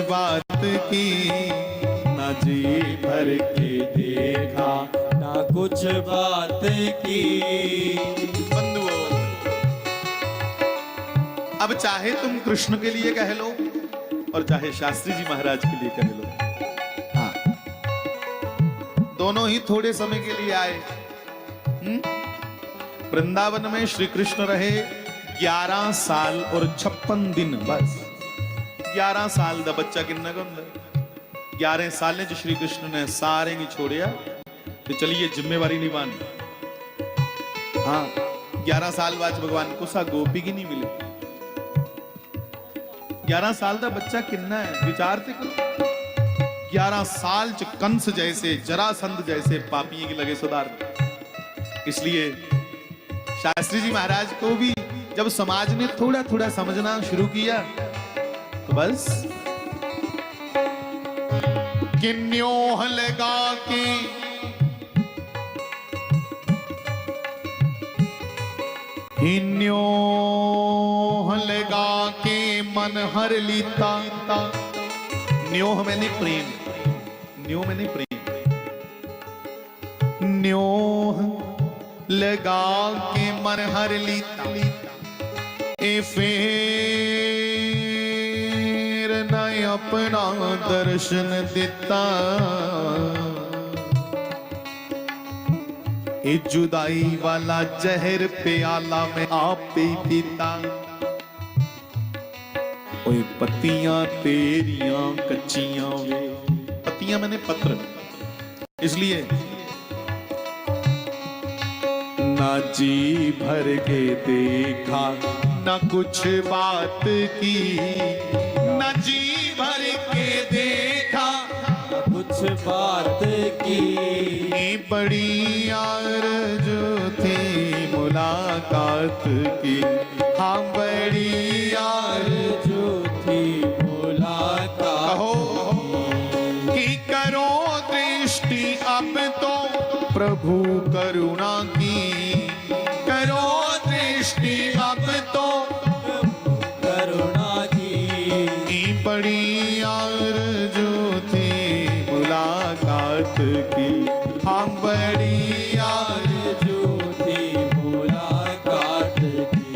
बात की, ना जी भर के देखा ना कुछ बात की। बंधुओं, अब चाहे तुम कृष्ण के लिए कह लो और चाहे शास्त्री जी महाराज के लिए कह लो, हाँ, दोनों ही थोड़े समय के लिए आए। वृंदावन में श्री कृष्ण रहे 11 साल और 56 दिन, बस 11 साल का बच्चा किन्ना का होंगे। 11 साल ने जो श्री कृष्ण ने सारे नहीं छोड़िया तो चलिए जिम्मेवारी निभानी। हाँ, 11 साल बाद भगवान को सा गोपी की नहीं मिले। 11 साल का बच्चा किन्ना है, विचार ते करो। 11 साल च कंस जैसे, जरासंध जैसे पापियों की लगे सुधार। इसलिए शास्त्री जी महाराज को भी जब समाज ने थोड़ा थोड़ा समझना शुरू किया तो बस किन्योह लगा के न्योह लगा के मन हर लीता। न्योह मैंने प्रेम, न्योह मैंने प्रेम, न्योह लगा के मन हर लीता। ए फेर न अपना दर्शन दिता, ए जुदाई वाला जहर प्याला में आप ही पीता। ओए पत्तियां तेरियां कच्चियां वे, पत्तियां मैंने पत्र, इसलिए ना जी भर के देखा ना कुछ बात की, ना जी भर के देखा ना कुछ बात की। बड़ी आरज़ू थी मुलाकात की, हाँ बड़ी आरज़ू थी मुलाकात। कहो कि करो दृष्टि अब तो प्रभु करुणा की, करो दृष्टि अब तो करुणा की। बड़ी आरज़ू थी मुलाकात की, हाँ बड़ी आरज़ू थी मुलाकात की।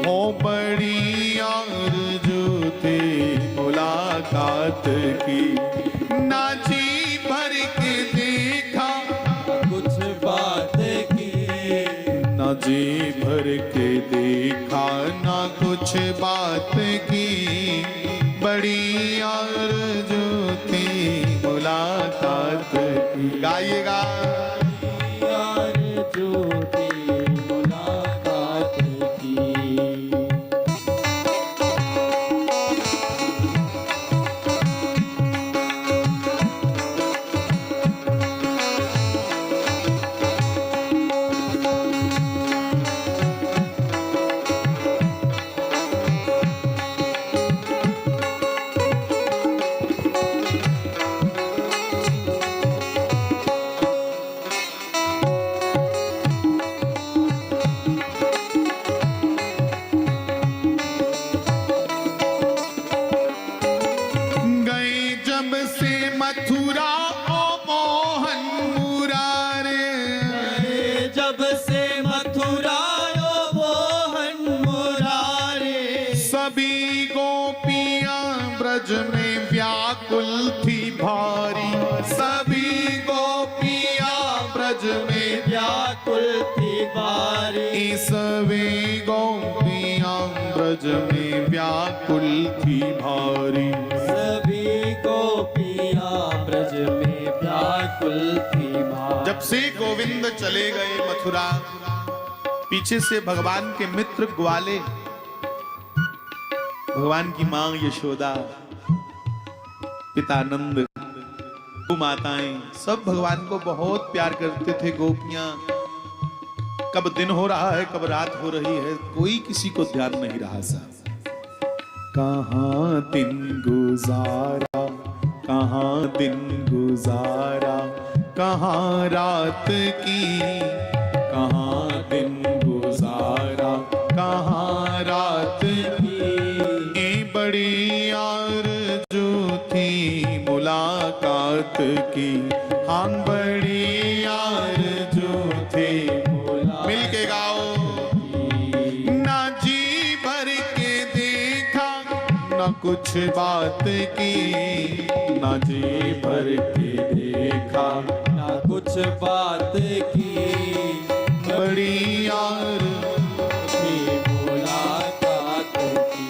ओ बड़ी आरज़ू थी मुलाकात की। ना जी भर के देखा कुछ बात की, ना जी भर के देखा ना कुछ बात की। बड़ी आरज़ू थी मुलाकात की। गाइएगा। आरज़ू थी मुलाकात की। मथुरा ओ मोहन मुरारे, जब से मथुरा ओ मोहन मुरारे। सभी गोपियां ब्रज में व्याकुल थी भारी, सभी गोपियां ब्रज में व्याकुल थी भारी। सभी गोपियां ब्रज में व्याकुल थी भारी। सभी गोपियां ब्रज में व्याकुल थी भारी। जब से गोविंद चले गए मथुरा, पीछे से भगवान के मित्र ग्वाले, भगवान की मां यशोदा, पिता नंद, माताएं सब भगवान को बहुत प्यार करते थे। गोपियां, कब दिन हो रहा है कब रात हो रही है कोई किसी को ध्यान नहीं रहा सा। कहां दिन गुजारा, कहां दिन गुजारा, कहां रात की, कहां दिन गुजारा, कहां रात की। बड़ी आरज़ू मुलाकात की, हाँ बड़ी आरज़ू थी मुलाकात। मिलके गाओ। ना जी भर के देखा ना कुछ बात की, ना जी भर के देखा ना कुछ बात की, बड़ी आरज़ू थी मुलाकात की।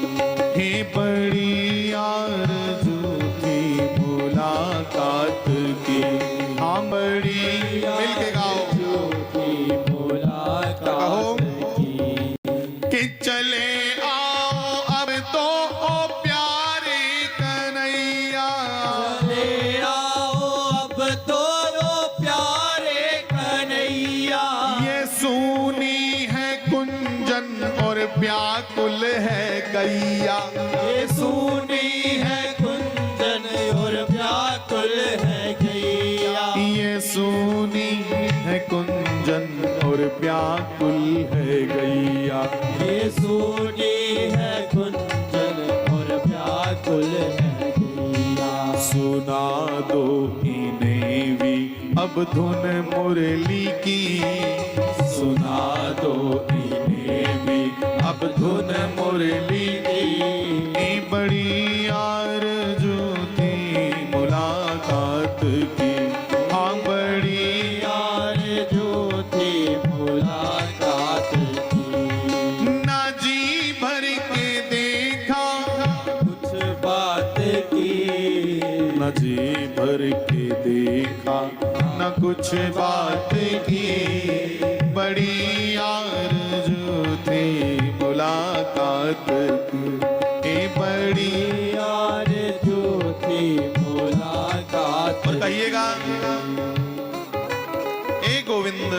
हे बड़ी आरज़ू थी मुलाकात की, हाँ बड़ी। मिलके गाओ। थी मुलाकात की। कि चले आओ अब तो ओ प्यारे कन्हैया, चले आओ अब तो रो प्यारे कन्हैया। ये सूनी है कुंजन और व्याकुल है गैया, ये सूनी है कुंजन और व्याकुल है गैया। ये सूनी है कुंजन और व्याकुल है गैया। ये सूनी है कुंजन और व्याकुल है गैया। सुना दो इन्हें भी अब धुन मुरली की, सुना दो इन्हें भी अब धुन मुरली की, बड़ी आरज़ू थी मुलाकात की, हाँ बड़ी आरज़ू थी मुलाकात की। ना जी भर के देखा कुछ बात की, न जी भर के देखा न कुछ बात की, बड़ी आरज़ू थी मुलाकात की, ए बड़ी आरज़ू थी मुलाकात। और कहिएगा ए गोविंद,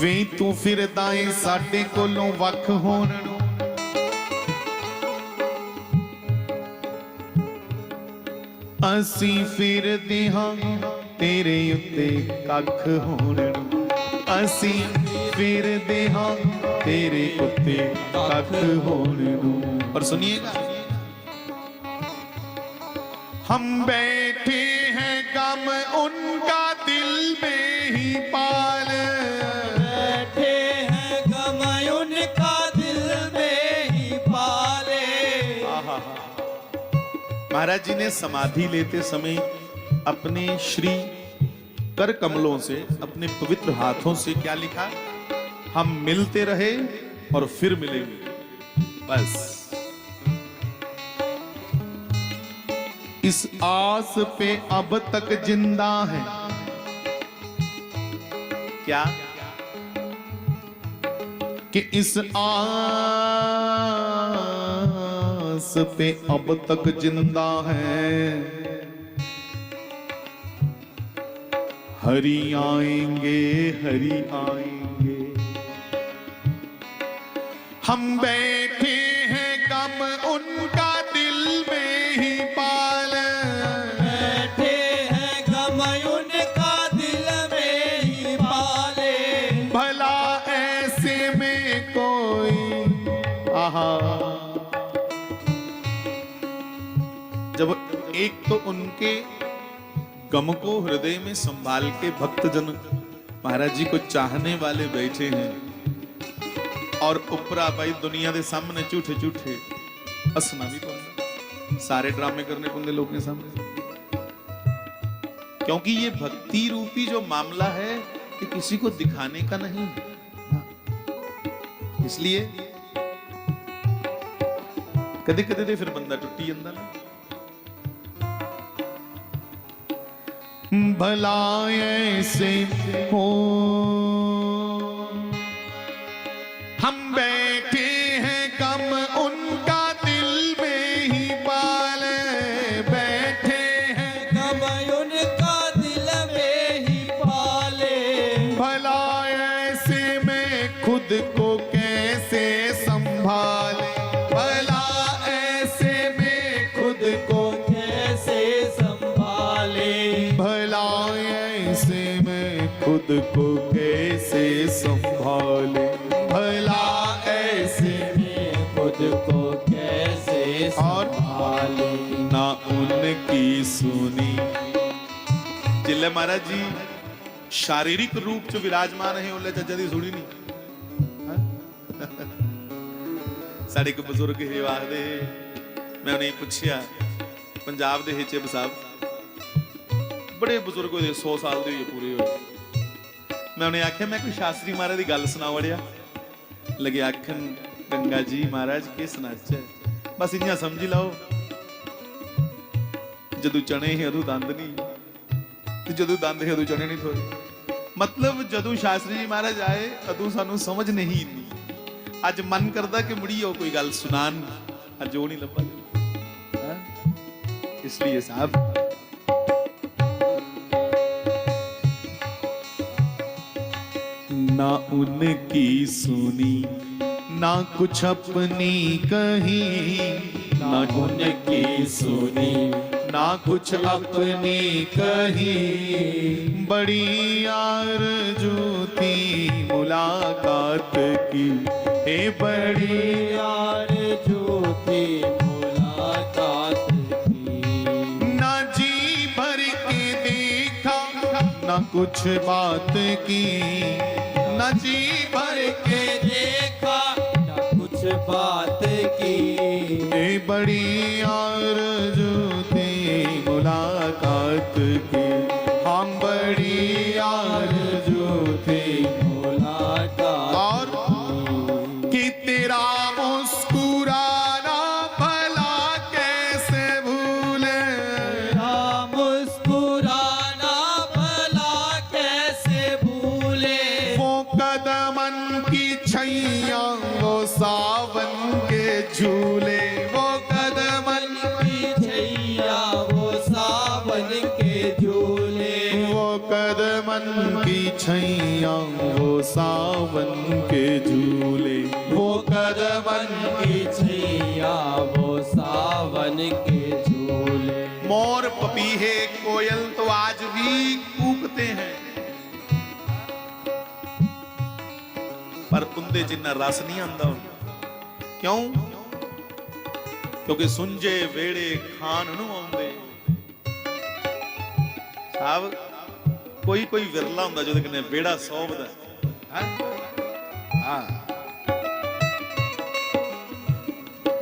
वे तू फिरदा ਏ ਸਾਡੇ ਕੋਲੋਂ ਵੱਖ ਹੋਣ ਨੂੰ, ਅਸੀਂ ਫਿਰਦੇ ਹਾਂ ਤੇਰੇ ਉੱਤੇ ਕੱਖ ਹੋਣ ਨੂੰ, ਅਸੀਂ ਫਿਰਦੇ ਹਾਂ ਤੇਰੇ ਉੱਤੇ ਕੱਖ ਹੋਣ ਨੂੰ। और सुनिएगा, हम बैठे हैं गम उनका दिल में ही पाल, बैठे हैं गम उनका दिल में ही पाले। महाराज जी ने समाधि लेते समय अपने श्री कर कमलों से, अपने पवित्र हाथों से क्या लिखा? हम मिलते रहे और फिर मिलेंगे, बस। इस आस पे अब तक जिंदा है, क्या कि इस आस पे अब तक जिंदा है, हरि आएंगे हरि आएंगे। हम बैठे हैं गम उनका दिल में ही पाल, बैठे हैं गम उनका दिल में ही पाले। भला ऐसे में कोई आहा, जब एक तो उनके गम को हृदय में संभाल के भक्तजन महाराज जी को चाहने वाले बैठे हैं, और उपरा भाई दुनिया के सामने झूठे झूठे हसना भी पड़ता, सारे ड्रामे करने पड़ते लोगों के सामने, क्योंकि ये भक्ति रूपी जो मामला है ये किसी को दिखाने का नहीं है। इसलिए कदे कदे दे फिर बंदा टुटी जाता ना। भला ऐसे हो हम बैठे हैं गम उनका दिल में ही पाल, बैठे हैं गम उनका दिल में ही पाले। भला ऐसे में खुद को कैसे संभाले, भला ऐसे में खुद को कैसे संभाले, भला ऐसे में खुद को कैसे संभाले, भला ऐसे में खुद को कैसे और संभाले। ना उनकी सुनी। जिले महाराज जी शारीरिक रूप च विराजमान है उल्ले चचा दी सुनी नहीं। साढ़े एक बजुर्ग ही आखदे, मैं उन्हें पूछया पंजाब दे चेब साहब बड़े बुजुर्ग होए 100 साल दे पूरे होए। मैं उन्हें आख्या मैं कोई शास्त्री महाराज की गल सुना वड़िया। लगे आखन गंगा जी महाराज के सुनाचे, बस इं समझी लो जदू चने ही अदू दंद नहीं, जदू दंद ही अदू चने नहीं थोड़े। मतलब जदू शास्त्री जी महाराज आए अदू सानू समझ नहीं इन्नी। अज मन करता कि मुड़ी हो कोई गल सुनान, अज वो नहीं लभा। इसलिए साहब ना उनकी सुनी ना कुछ अपनी कही, ना उनकी सुनी ना कुछ अपनी कही। बड़ी आरज़ू थी मुलाकात की, हे बड़ी आरज़ू थी मुलाकात की। ना जी भर के देखा ना कुछ बात की, ना जी भर के देखा ना कुछ बात की। हे बड़ी आरज़ू थी मुलाकात की। हाँ बड़ी आरज़ू थी मुलाकात। और कि तेरा मुस्कुराना भला कैसे भूले, तेरा मुस्कुराना भला कैसे भूले। वो कदमन की छैया वो सावन के झूले, वो कदमन की छैया वो सावन के झूले। वो कदमन की छैया वो सावन के झूले, वो कदमन की छैया वो सावन के झूले। मोर पपीहे कोयल तो आज भी कूकते हैं, पर उनके जिन्ना रस नहीं आंदा। क्यों? क्योंकि सुंजे वेड़े खान नूं आउंदे। साहब कोई कोई विरला हुंदा जो कन्ने वेड़ा सौंपदा।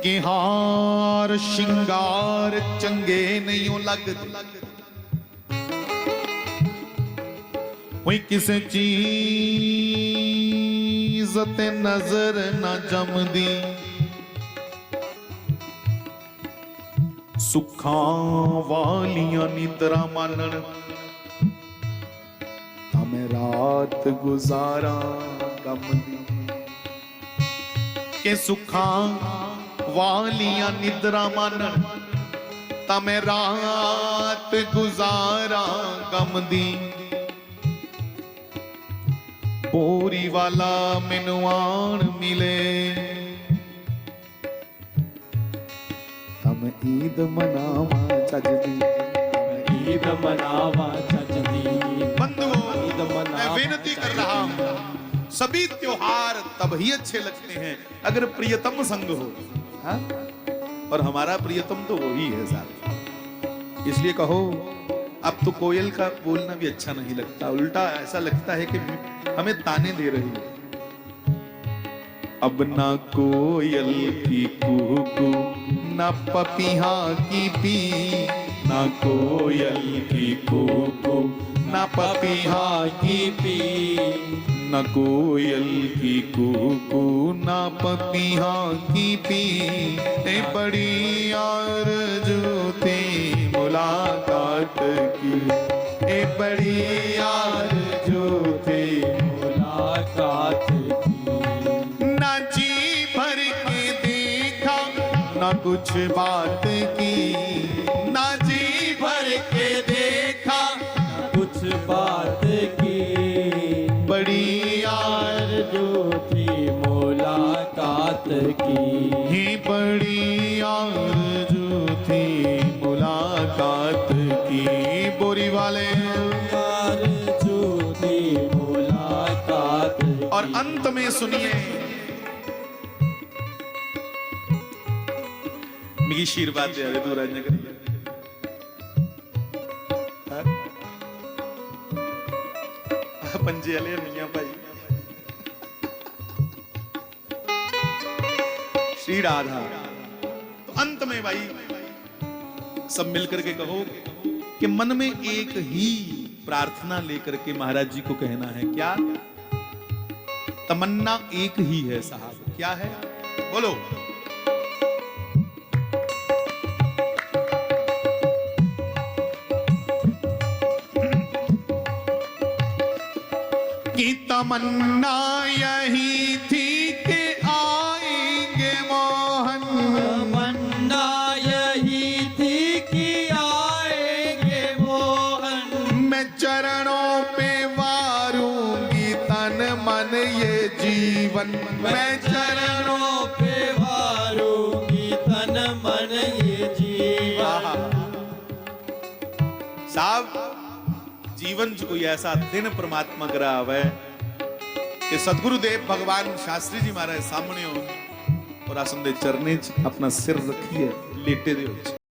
कि हार शिंगार चंगे नहीं लगदे, कोई किसे चीज ते नजर न जमदी। सुखां वालियां निद्रा मानन मैं रात गुजारा गम दी। के सुखां वालियां निद्रा मानन ता मैं रात गुजारा गम दी। पूरी वाला मैनू आन मिले तम ईद मनावा चजदी, ईद मनावा चजदी। बंधुओं मैं विनती कर रहा हूं, सभी त्योहार तब ही अच्छे लगते हैं अगर प्रियतम संग हो। हा? और हमारा प्रियतम तो वही है साहब। इसलिए कहो अब तो कोयल का बोलना भी अच्छा नहीं लगता, उल्टा ऐसा लगता है कि हमें ताने दे रही है। अब ना कोयल की कुहू ना पपीहा की पी, ना कोयल की कुहू ना पपीहा की पी, ना कोयल की कुहू ना पपीहा की पी। ए बड़ी आरज़ू थी मुलाकात की, ए बड़ी आरज़ू थी मुलाकात की। ना जी भर के देखा ना कुछ बात की, ना जी भर के देखा कुछ बात की। बड़ी आरज़ू थी मुलाकात की। ही बड़ी आरज़ू थी मुलाकात की। बोरी वाले आरज़ू थी मुलाकात की। और अंत में सुनिए मिगी आशीर्वाद दे दे दूर आइया करिए पंजे वाले मियां भाई श्री राधा। तो अंत में भाई सब मिलकर के कहो कि मन में एक ही प्रार्थना लेकर के महाराज जी को कहना है। क्या तमन्ना एक ही है साहब, क्या है बोलो। कि तमन्ना यही थी कि आएंगे मोहन, तमन्ना यही थी कि आएंगे मोहन। मैं चरणों पे वारूंगी तन मन ये जीवन, मैं चरणों पे वारूंगी तन मन ये जीवन। साहब जीवन च कोई ऐसा दिन परमात्मा करा है कि सतगुरुदेव भगवान शास्त्री जी महाराज सामने हो और आसन दे चरने च अपना सिर रखिए लेटे दे।